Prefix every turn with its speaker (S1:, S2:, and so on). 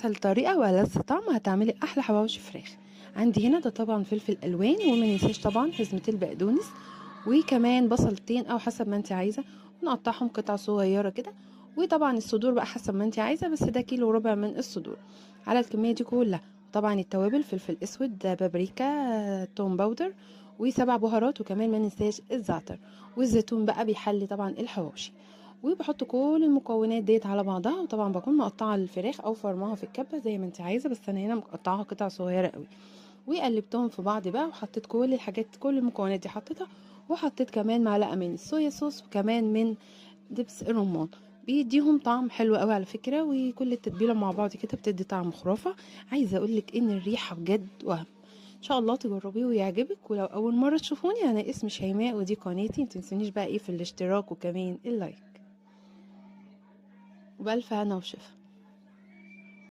S1: اسهل طريقه والذ طعم هتعملي احلى حواوشي فراخ. عندي هنا ده طبعا فلفل الوان، وما ننساش طبعا حزمه البقدونس، وكمان بصلتين او حسب ما انت عايزه، ونقطعهم قطع صغيره كده. وطبعا الصدور بقى حسب ما انت عايزه، بس ده كيلو وربع من الصدور على الكميه دي كلها. طبعا التوابل فلفل اسود، بابريكا، توم باودر، وسبع بهارات، وكمان ما ننساش الزعتر. والزيتون بقى بيحلي طبعا الحواوشي. وبحط كل المكونات ديت على بعضها، وطبعا بكون مقطعه الفراخ او فرماها في الكبه زي ما انت عايزه، بس انا هنا مقطعاها قطع صغيره قوي. وقلبتهم في بعض بقى، وحطيت كل الحاجات، كل المكونات دي حطيتها. وحطيت كمان معلقه من الصويا صوص، وكمان من دبس الرمان. بيديهم طعم حلو قوي على فكره، وكل التتبيله مع بعض كده بتدي طعم خرافه. عايزه اقولك ان الريحه بجد وهم. ان شاء الله تجربيه ويعجبك. ولو اول مره تشوفوني، انا اسمي شيماء ودي قناتي، متنسونيش بقى ايه في الاشتراك وكمان اللايك. وبألف هنا وشفا.